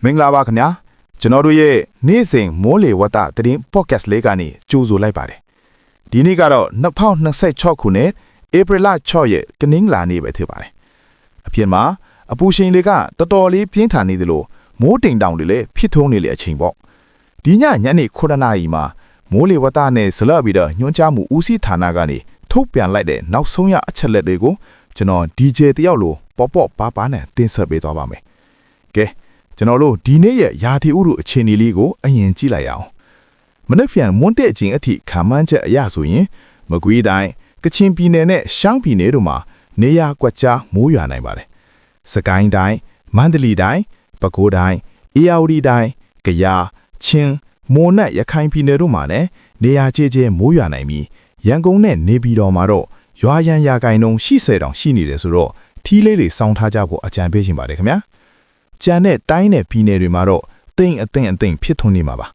မင်္ဂလာပါခင်ဗျာကျွန်တော်တို့ရဲ့နေ့စဉ်မိုးလေဝသသတင်း podcast လေးကနေကြိုးဆိုလိုက်ပါတယ်ဒီနေ့ကတော့2026ခုနှစ်ဧပြီလ6ရက်တနင်္လာနေ့ပဲဖြစ်ပါတယ်အပြင်မှာအပူချိန်တွေကတော်တော်လေးပြင်းထန်နေသလိုမိုးတိမ်တောင်တွေလည်းဖြစ်ထုံးနေလေအချိန်ပေါ့ဒီညညနေ9နာရီမှာမိုးလေဝသနဲ့ဇလပြီးတော့ညွှန်ကြားမှုဦးစီးဌာနကနေထုတ်ပြန်လိုက်တဲ့နောက်ဆုံးရအချက်လက်တွေကိုကျွန်တော် DJ တယောက်လိုပေါ့ပါနဲ့တင်ဆက်ပေးသွားပါမယ်ကဲကျွန်တော်တို့ဒီနေ့ရဲ့ရာသီဥတုအခြေအနေလေးကိုအရင်ကြည့်လိုက်အောင်မနက်ဖြန်မွန်းတဲ့အချိန်အထိခံမှန်းချက်အရဆိုရင်မကွေးတိုင်းကချင်ပြည်နယ်နဲ့ရှမ်းပြည်နယ်တို့မှာနေရာကွက်ကြားမိုးရွာနိုင်ပါတယ်စကိုင်းတိုင်းမန္တလေးတိုင်းပဲခူးတိုင်းအေရဝတီတိုင်းကယားချင်းမိုးနဲ့ရခိုင်ပြည်နယ်တို့မှာလည်းနေရာကျကျမိုးရွာနိုင်ပြီးရန်ကုန်နဲ့နေပြည်တော်မှာတော့ရွာရန်ရာဂိုင်နှုန်း80တောင်ရှိနေတယ်ဆိုတော့ထီးလေးတွေစောင်းထားကြဖို့အကြံပေးရှင်ပါတယ်ခင်ဗျာကျန်တဲ့တိုင်းနဲ့ပြည်နယ်တွေမှာတော့တိမ်အသိမ့်ဖြစ်ထွန်းနေမှာပါ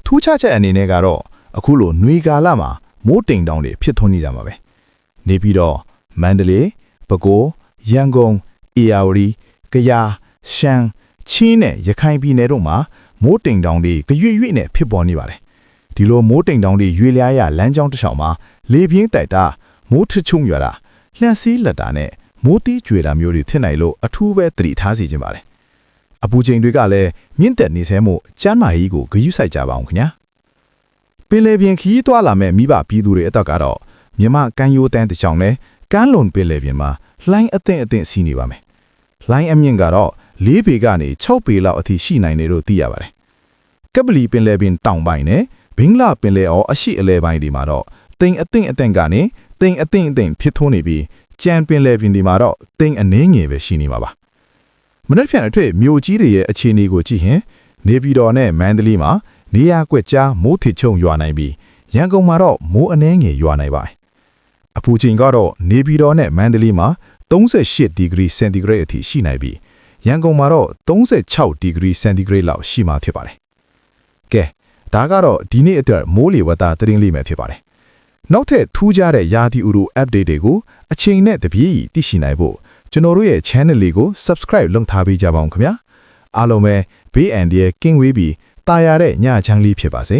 ထူးခြားချက်အနေနဲ့ကတော့အခုလိုနွေကာလမှာမိုးတိမ်တောင်တွေဖြစ်ထွန်းနေတာမှာပဲနေပြီးတော့မန္တလေးပဲခူးရန်ကုန်အေရဝတီကယားရှမ်းချင်းနဲ့ရခိုင်ပြည်နယ်တို့မှာမိုးတိမ်တောင်တွေကြွရွ့နဲ့ဖြစ်ပေါ်နေပါတယ်ဒီလိုမိုးတိမ်တောင်တွေရွေလျားရလမ်းကြောင်းတစ်လျှောက်မှာလေပြင်းတိုက်တာမိုးထချုံရွာတာလှန်စီးလက်တာနဲ့မိုးတီးကြွေတာမျိုးတွေဖြစ်နိုင်လို့အထူးပဲသတိထားစီခြင်းပါတယ်အပူချိန်တွေကလည်းမြင့်တက်နေဆဲမို့ကျန်းမာရေးကိုဂရုစိုက်ကြပါအောင်ခင်ဗျာပင်လယ်ပြင်ခရီးသွားလာမဲ့မိဘပြည်သူတွေအတော့ကတော့မြမကမ်းရိုးတန်းတစ်ချောင်းနဲ့ကမ်းလွန်ပင်လယ်ပြင်မှာလှိုင်းအသင့်စီးနေပါမယ်လှိုင်းအမြင့်ကတော့4ပေကနေ6ပေလောက်အထိရှိနိုင်တယ်လို့သိရပါတယ်ကပလီပင်လယ်ပြင်တောင်ပိုင်းနဲ့ဘင်္ဂလားပင်လယ်အော်အရှိအလဲပိုင်းတွေမှာတော့တိမ်အသင့်ကနေတိမ်အသင့်ဖြစ်ထွန်းနေပြီးကြံပင်လယ်ပြင်ဒီမှာတော့တိမ်အနှင်းငယ်ပဲရှိနေမှာပါမနက်ဖြန်အထွေမြို့ကြီးတွေရဲ့အခြေအနေကိုကြည့်ရင်နေပြည်တော်နဲ့မန္တလေးမှာနေရာကွက်ကြားမိုးထချုံရွာနိုင်ပြီးရန်ကုန်မှာတော့မိုးအနှဲငယ်ရွာနိုင်ပါတယ်အပူချိန်ကတော့နေပြည်တော်နဲ့မန္တလေးမှာ38ဒီဂရီစင်တီဂရိတ်အထိရှိနိုင်ပြီးရန်ကုန်မှာတော့36ဒီဂရီစင်တီဂရိတ်လောက်ရှိမှဖြစ်ပါတယ်ကဲဒါကတော့ဒီနေ့အတွက်မိုးလေဝသသတင်းလေးပဲဖြစ်ပါတယ်နောက်ထပ်ထူးခြားတဲ့ရာသီဥတု update တွေကိုအချိန်နဲ့တပြေးညီသိရှိနိုင်ဖို့ကျွန်တော်တို့ရဲ့ channel လေးကို subscribe လုပ်ထားပေးကြပါဦးခင်ဗျာအားလုံးပဲဘေးအန္တရာယ်ကင်းဝေးပြီးတာယာတဲ့ညချမ်းလေးဖြစ်ပါစေ